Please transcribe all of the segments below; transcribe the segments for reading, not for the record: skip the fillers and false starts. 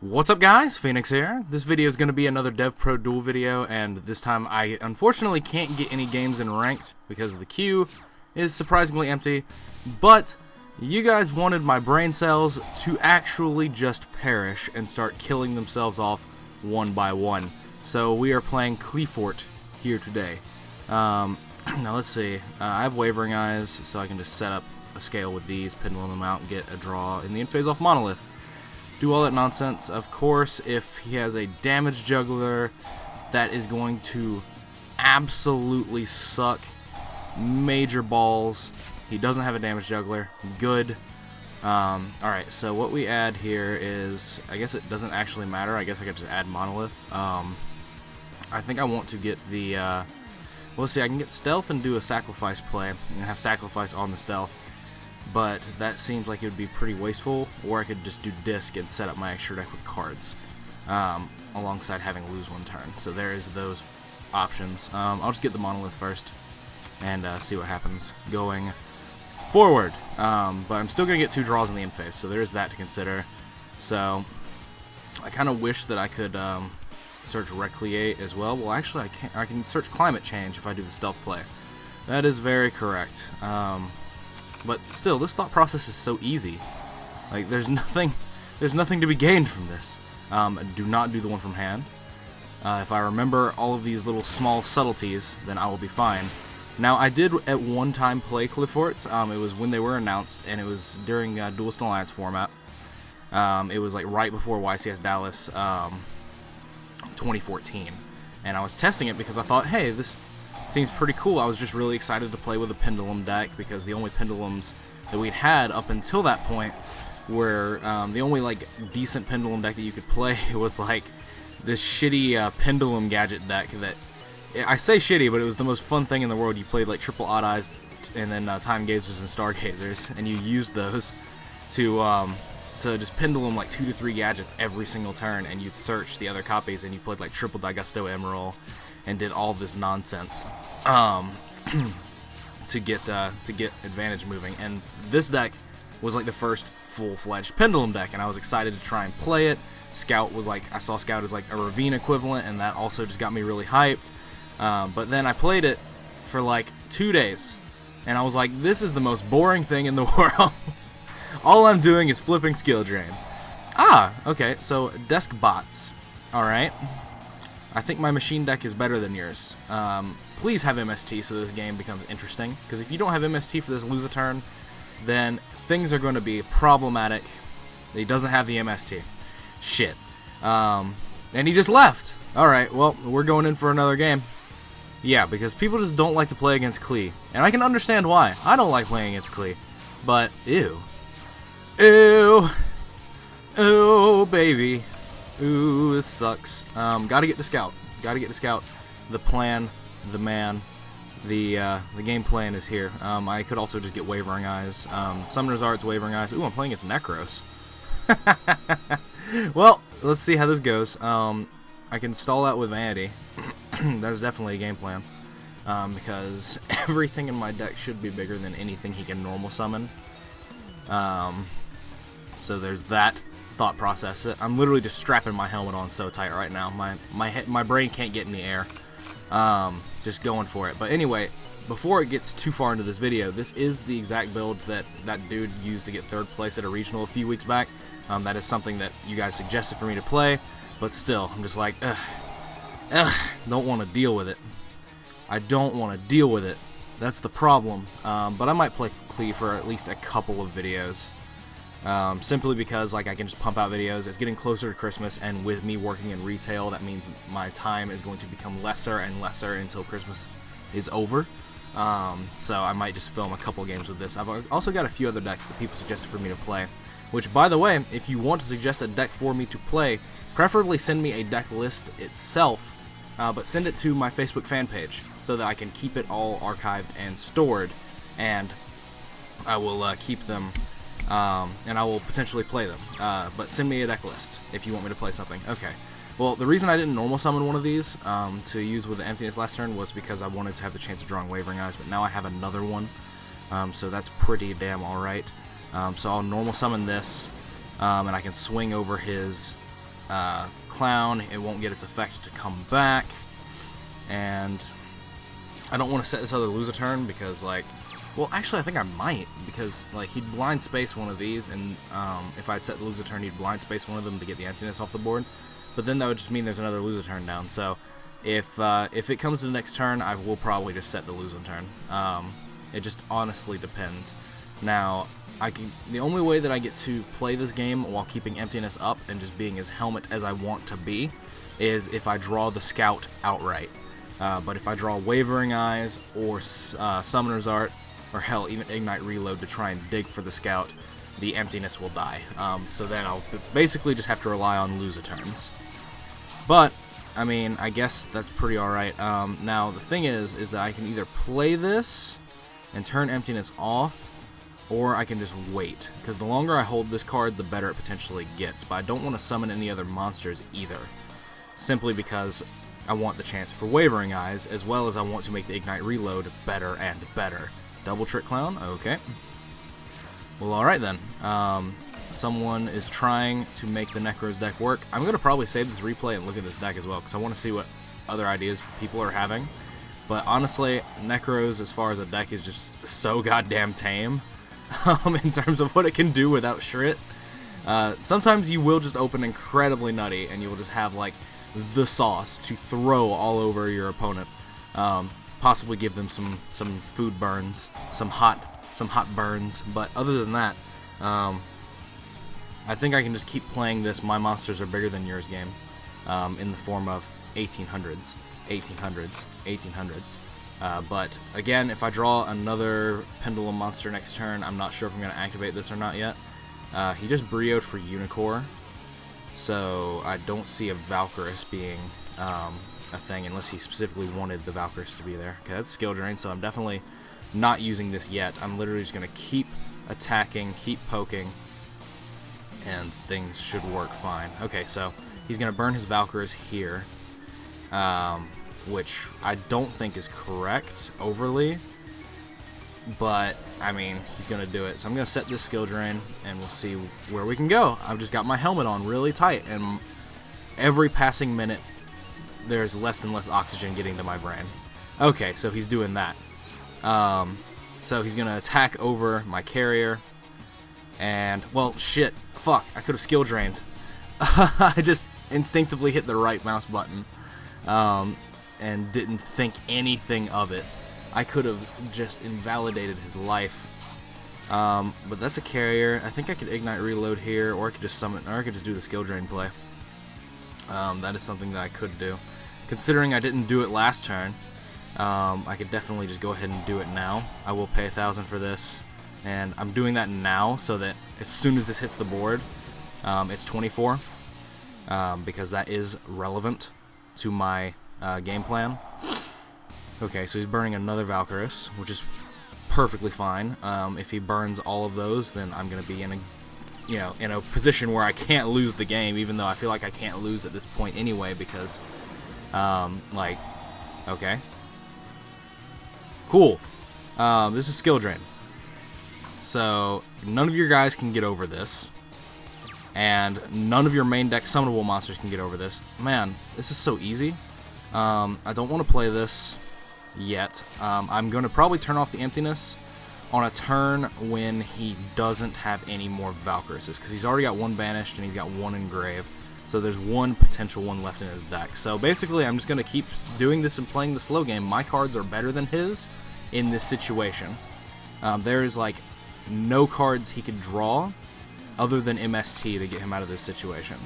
What's up guys, Phoenix here. This video is going to be another DevPro duel video, and this time I unfortunately can't get any games in ranked because the queue is surprisingly empty, but you guys wanted my brain cells to actually just perish and start killing themselves off one by one. So we are playing Qliphort here today. Now let's see, I have Wavering Eyes, so I can just set up a scale with these, pendulum them out, and get a draw in the in-phase off Monolith. Do all that nonsense. Of course, if he has a damage juggler, that is going to absolutely suck major balls. He doesn't have a damage juggler. Good. Alright, so what we add here is, I guess it doesn't actually matter. I guess I could just add Monolith. I think I want to get the, well, let's see, I can get Stealth and do a Sacrifice play, and have Sacrifice on the Stealth. But that seems like it would be pretty wasteful, or I could just do Disc and set up my extra deck with cards, alongside having lose one turn. So there is those options. I'll just get the Monolith first, and see what happens going forward. But I'm still going to get 2 draws in the in-phase, so there is that to consider. So I kind of wish that I could search Recreate as well. Well, actually, I can search Climate Change if I do the Stealth play. That is very correct. But still, this thought process is so easy. Like, there's nothing to be gained from this. Do not do the one from hand. If I remember all of these little small subtleties, then I will be fine. Now, I did at one time play Qliphort. It was when they were announced, and it was during Duelist Alliance format. It was like right before YCS Dallas 2014, and I was testing it because I thought, hey, this seems pretty cool. I was just really excited to play with a pendulum deck because the only pendulums that we'd had up until that point were the only like decent pendulum deck that you could play was like this shitty pendulum gadget deck that, I say shitty, but it was the most fun thing in the world. You played like triple odd eyes and then time gazers and stargazers, and you used those to just pendulum like 2 to 3 gadgets every single turn, and you'd search the other copies, and you played like triple Daigusto Emerald and did all this nonsense to get advantage moving. And this deck was like the first full-fledged pendulum deck, and I was excited to try and play it. Scout was like, I saw Scout as like a Ravine equivalent, and that also just got me really hyped. But then I played it for like 2 days, and I was like, this is the most boring thing in the world. All I'm doing is flipping skill drain. Okay, so Deskbots. Alright. I think my machine deck is better than yours. Please have MST so this game becomes interesting, because if you don't have MST for this lose a turn, then things are going to be problematic. He doesn't have the MST. Shit. And he just left. Alright, well, we're going in for another game. Yeah, because people just don't like to play against Qli. And I can understand why. I don't like playing against Qli. But, ew. Ew. Ew, baby. Ooh, this sucks. Gotta get to Scout. Gotta get to Scout. The plan, the man, the game plan is here. I could also just get Wavering Eyes. Summoner's Arts, Wavering Eyes. Ooh, I'm playing against Necroz. Well, let's see how this goes. I can stall out with Vanity. That is definitely a game plan. Because everything in my deck should be bigger than anything he can normal summon. So there's that thought process. I'm literally just strapping my helmet on so tight right now. My brain can't get in the air. Just going for it. But anyway, before it gets too far into this video, this is the exact build that dude used to get 3rd place at a regional a few weeks back. That is something that you guys suggested for me to play, but still, I'm just like, don't want to deal with it. I don't want to deal with it. That's the problem. But I might play Qli for at least a couple of videos. Simply because like I can just pump out videos. It's getting closer to Christmas, and with me working in retail, that means my time is going to become lesser and lesser until Christmas is over. So I might just film a couple games with this. I've also got a few other decks that people suggested for me to play, which, by the way, if you want to suggest a deck for me to play, preferably send me a deck list itself, but send it to my Facebook fan page so that I can keep it all archived and stored, and I will keep them. And I will potentially play them. But send me a deck list if you want me to play something. Okay. Well, the reason I didn't normal summon one of these to use with the emptiness last turn was because I wanted to have the chance of drawing Wavering Eyes, but now I have another one. So that's pretty damn alright. So I'll normal summon this, and I can swing over his clown, it won't get its effect to come back. And I don't want to set this other lose a turn because, like, well, actually I think I might, because like he'd blind space one of these, and if I'd set the lose a turn, he'd blind space one of them to get the emptiness off the board. But then that would just mean there's another lose a turn down. So if it comes to the next turn, I will probably just set the lose a turn. It just honestly depends. Now, the only way that I get to play this game while keeping emptiness up and just being as helmet as I want to be is if I draw the scout outright. But if I draw Wavering Eyes or Summoner's Art, or hell, even Ignite Reload to try and dig for the scout, the emptiness will die. So then I'll basically just have to rely on lose a turns. But I mean, I guess that's pretty alright. Now the thing is that I can either play this and turn emptiness off, or I can just wait, because the longer I hold this card, the better it potentially gets. But I don't want to summon any other monsters either, simply because I want the chance for Wavering Eyes, as well as I want to make the Ignite Reload better and better. Double Trick Clown? Okay. Well, alright then. Someone is trying to make the Necroz deck work. I'm going to probably save this replay and look at this deck as well, because I want to see what other ideas people are having. But honestly, Necroz, as far as a deck, is just so goddamn tame in terms of what it can do without Shrit. Sometimes you will just open incredibly nutty, and you will just have, like, the sauce to throw all over your opponent. Possibly give them some food burns, some hot burns. But other than that, I think I can just keep playing this "My monsters are bigger than yours" game in the form of 1800s, 1800s, 1800s. But again, if I draw another Pendulum monster next turn, I'm not sure if I'm going to activate this or not yet. He just brioed for Unicorn, so I don't see a Valkyrus being a thing unless he specifically wanted the Valkyrus to be there. Okay, that's skill drain, so I'm definitely not using this yet. I'm literally just going to keep attacking, keep poking, and things should work fine. Okay, so he's going to burn his Valkyrus here, which I don't think is correct overly, but I mean, he's going to do it. So I'm going to set this skill drain, and we'll see where we can go. I've just got my helmet on really tight, and every passing minute there's less and less oxygen getting to my brain. Okay, so he's doing that. So he's going to attack over my carrier, and, well, shit, fuck, I could have skill drained. I just instinctively hit the right mouse button, and didn't think anything of it. I could have just invalidated his life. But that's a carrier. I think I could Ignite Reload here, or I could just summon, or I could just do the skill drain play. That is something that I could do. Considering I didn't do it last turn, I could definitely just go ahead and do it now. I will pay 1,000 for this, and I'm doing that now so that as soon as this hits the board, it's 24, because that is relevant to my game plan. Okay, so he's burning another Valkyrus, which is perfectly fine. If he burns all of those, then I'm going to be in a position where I can't lose the game, even though I feel like I can't lose at this point anyway, because okay, cool. This is skill drain, so none of your guys can get over this, and none of your main deck summonable monsters can get over this. Man, this is so easy. I don't want to play this yet. I'm going to probably turn off the emptiness on a turn when he doesn't have any more Valkyruses, because he's already got one banished and he's got one engraved, so there's one potential one left in his deck. So basically I'm just going to keep doing this and playing the slow game. My cards are better than his in this situation. There is like no cards he could draw other than MST to get him out of this situation,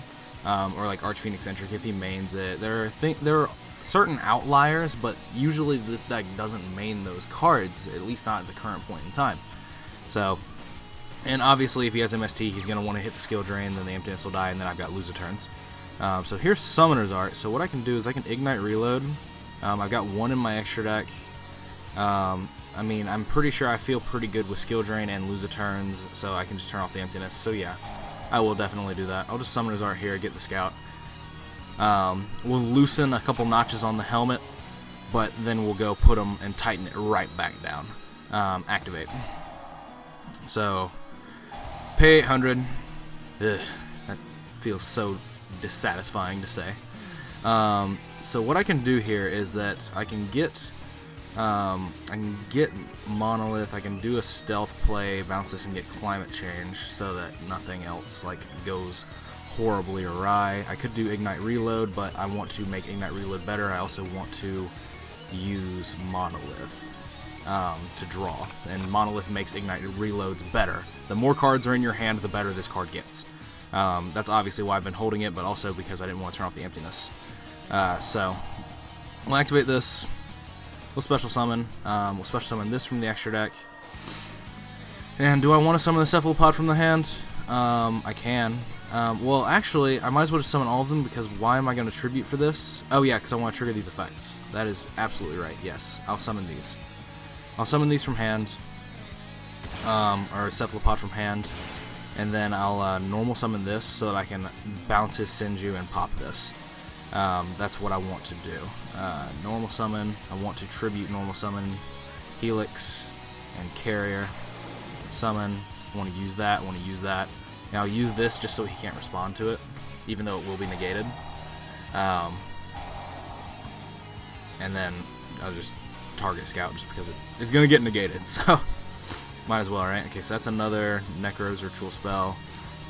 or like Archphoenix Centric if he mains it. There are certain outliers, but usually this deck doesn't main those cards, at least not at the current point in time. So, and obviously if he has MST, he's going to want to hit the skill drain, then the emptiness will die, and then I've got loser turns. So here's Summoner's Art. So what I can do is I can Ignite Reload. I've got one in my extra deck. I mean, I'm pretty sure I feel pretty good with skill drain and loser turns, so I can just turn off the emptiness. So yeah, I will definitely do that. I'll just Summoner's Art here, get the scout. We'll loosen a couple notches on the helmet, but then we'll go put them and tighten it right back down. Activate. So, pay 800. Ugh, that feels so dissatisfying to say. So what I can do here is that I can get Monolith, I can do a stealth play, bounce this and get climate change so that nothing else like goes horribly awry. I could do Ignite Reload, but I want to make Ignite Reload better. I also want to use Monolith to draw, and Monolith makes Ignite Reloads better. The more cards are in your hand, the better this card gets. That's obviously why I've been holding it, but also because I didn't want to turn off the emptiness. So we'll activate this. We'll special summon. We'll special summon this from the extra deck. And do I want to summon the Cephalopod from the hand? I can. Well, actually, I might as well just summon all of them, because why am I going to tribute for this? Oh yeah, because I want to trigger these effects. That is absolutely right. Yes, I'll summon these. I'll summon these from hand, or Cephalopod from hand, and then I'll normal summon this so that I can bounce his Senju and pop this. That's what I want to do. Normal summon, I want to tribute normal summon Helix and Carrier. Summon, I want to use that, And I'll use this just so he can't respond to it, even though it will be negated. And then I'll just target Scout just because it is going to get negated, so might as well, right? Okay, so that's another Necroz ritual spell.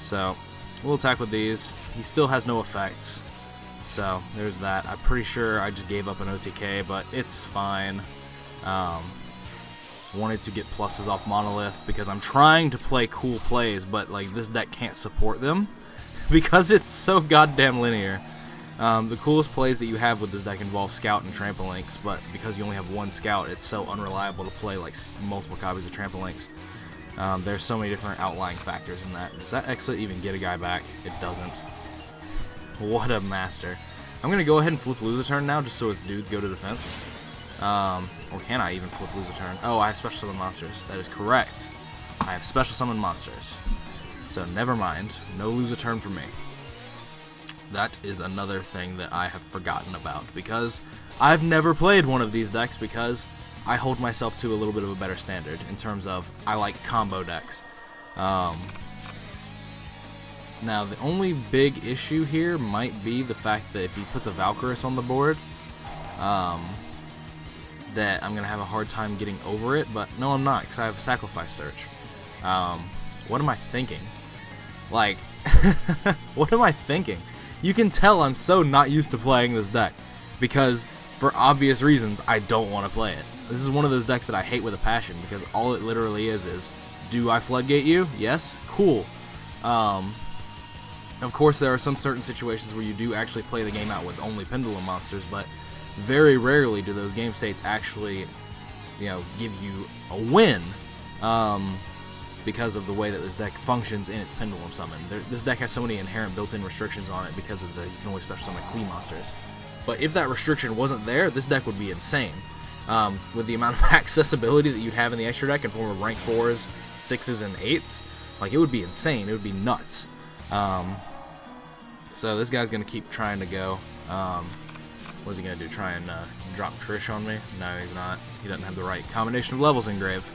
So we'll attack with these. He still has no effects. So there's that. I'm pretty sure I just gave up an OTK, but it's fine. Wanted to get pluses off Monolith because I'm trying to play cool plays, but like this deck can't support them because it's so goddamn linear. The coolest plays that you have with this deck involve Scout and Trampolinks, but because you only have one Scout, it's so unreliable to play like multiple copies of Trampolinks. There's so many different outlying factors in that. Does that exit even get a guy back? It doesn't. What a master. I'm going to go ahead and flip lose a turn now just so his dudes go to defense. Or can I even flip lose a turn? Oh, I have special summon monsters. That is correct. I have special summon monsters. So never mind. No lose a turn for me. That is another thing that I have forgotten about because I've never played one of these decks because I hold myself to a little bit of a better standard in terms of I like combo decks. Now, the only big issue here might be the fact that if he puts a Valkyrus on the board, that I'm going to have a hard time getting over it, but no, I'm not, because I have a Sacrifice Search. What am I thinking? Like, what am I thinking? You can tell I'm so not used to playing this deck, because for obvious reasons, I don't want to play it. This is one of those decks that I hate with a passion, because all it literally is, do I Floodgate you? Yes? Cool. Of course, there are some certain situations where you do actually play the game out with only Pendulum monsters, but very rarely do those game states actually, give you a win, because of the way that this deck functions in its Pendulum Summon. This deck has so many inherent built-in restrictions on it because of you can only special summon Qli monsters. But if that restriction wasn't there, this deck would be insane. With the amount of accessibility that you'd have in the extra deck in form of rank 4s, 6s, and 8s, like, it would be insane. It would be nuts. So this guy's going to keep trying to go. What's he going to do? Try and drop Trish on me? No, he's not. He doesn't have the right combination of levels engraved.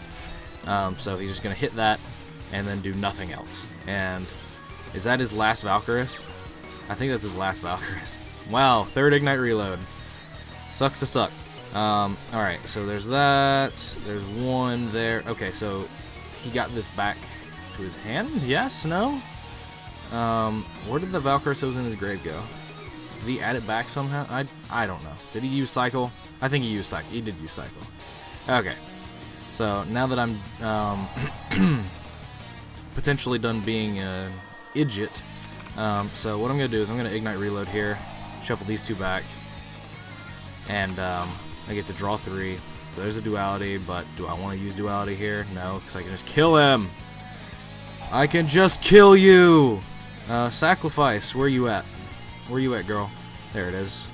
So he's just going to hit that and then do nothing else. And is that his last Valkyrus? I think that's his last Valkyrus. Wow, third Ignite Reload. Sucks to suck. Alright, so there's that. There's one there. Okay, so he got this back to his hand? Yes? No? Where did the Valkyrus that was in his grave go? Did he add it back somehow? I don't know. Did he use Cycle? I think he used Cycle. He did use Cycle. Okay. So now that I'm potentially done being an idiot, so what I'm going to do is I'm going to Ignite Reload here, shuffle these two back, and I get to draw 3. So there's a Duality, but do I want to use Duality here? No, because I can just kill him. I can just kill you! Sacrifice, where you at? Where you at, girl? There it is.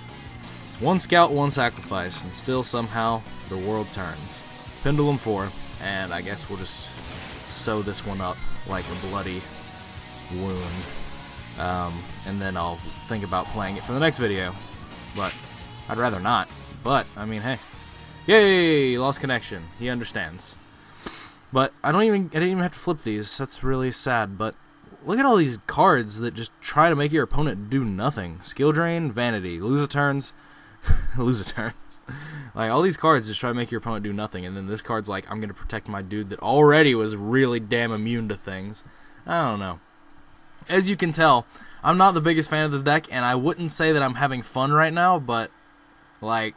One Scout, one Sacrifice, and still somehow the world turns. Pendulum 4, and I guess we'll just sew this one up like a bloody wound. And then I'll think about playing it for the next video. But I'd rather not. But, I mean, hey. Yay! Lost connection. He understands. But I didn't even have to flip these. That's really sad, but look at all these cards that just try to make your opponent do nothing. Skill drain, vanity, lose a turns, lose a turns. Like, all these cards just try to make your opponent do nothing, and then this card's like, I'm gonna protect my dude that already was really damn immune to things. I don't know. As you can tell, I'm not the biggest fan of this deck, and I wouldn't say that I'm having fun right now, but, like,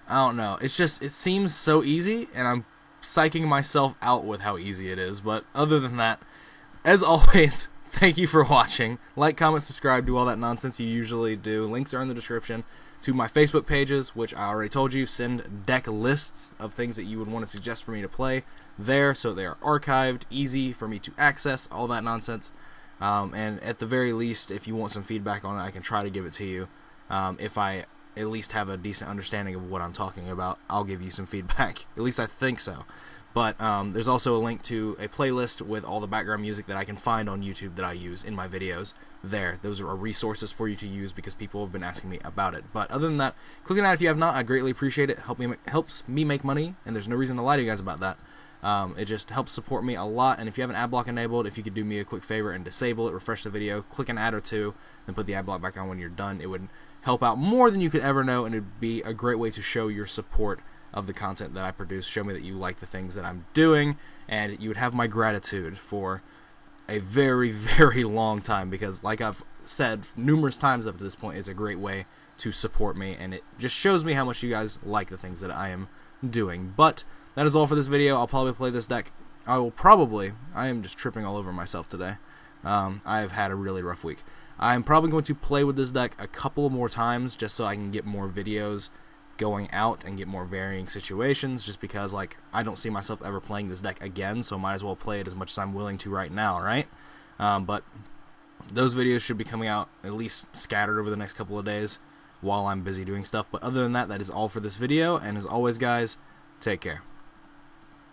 I don't know. It's just, it seems so easy, and I'm psyching myself out with how easy it is. But other than that, as always, thank you for watching. Like, comment, subscribe, do all that nonsense you usually do. Links are in the description to my Facebook pages, which I already told you. Send deck lists of things that you would want to suggest for me to play there, so they are archived, easy for me to access, all that nonsense. And at the very least, if you want some feedback on it, I can try to give it to you. If I at least have a decent understanding of what I'm talking about, I'll give you some feedback. At least I think so. But there's also a link to a playlist with all the background music that I can find on YouTube that I use in my videos there. Those are resources for you to use because people have been asking me about it. But other than that, click on that if you have not. I greatly appreciate it. Helps me make money, and there's no reason to lie to you guys about that. It just helps support me a lot, and if you have an ad block enabled, if you could do me a quick favor and disable it, refresh the video, click an ad or two, then put the ad block back on when you're done, it would help out more than you could ever know, and it would be a great way to show your support of the content that I produce, show me that you like the things that I'm doing, and you would have my gratitude for a very, very long time, because like I've said numerous times up to this point, it's a great way to support me, and it just shows me how much you guys like the things that I am doing. But that is all for this video. I'll probably play this deck. I am just tripping all over myself today. I have had a really rough week. I'm probably going to play with this deck a couple more times just so I can get more videos going out and get more varying situations, just because, like, I don't see myself ever playing this deck again, so might as well play it as much as I'm willing to right now, right? But those videos should be coming out at least scattered over the next couple of days while I'm busy doing stuff. But other than that, that is all for this video, and as always, guys, take care.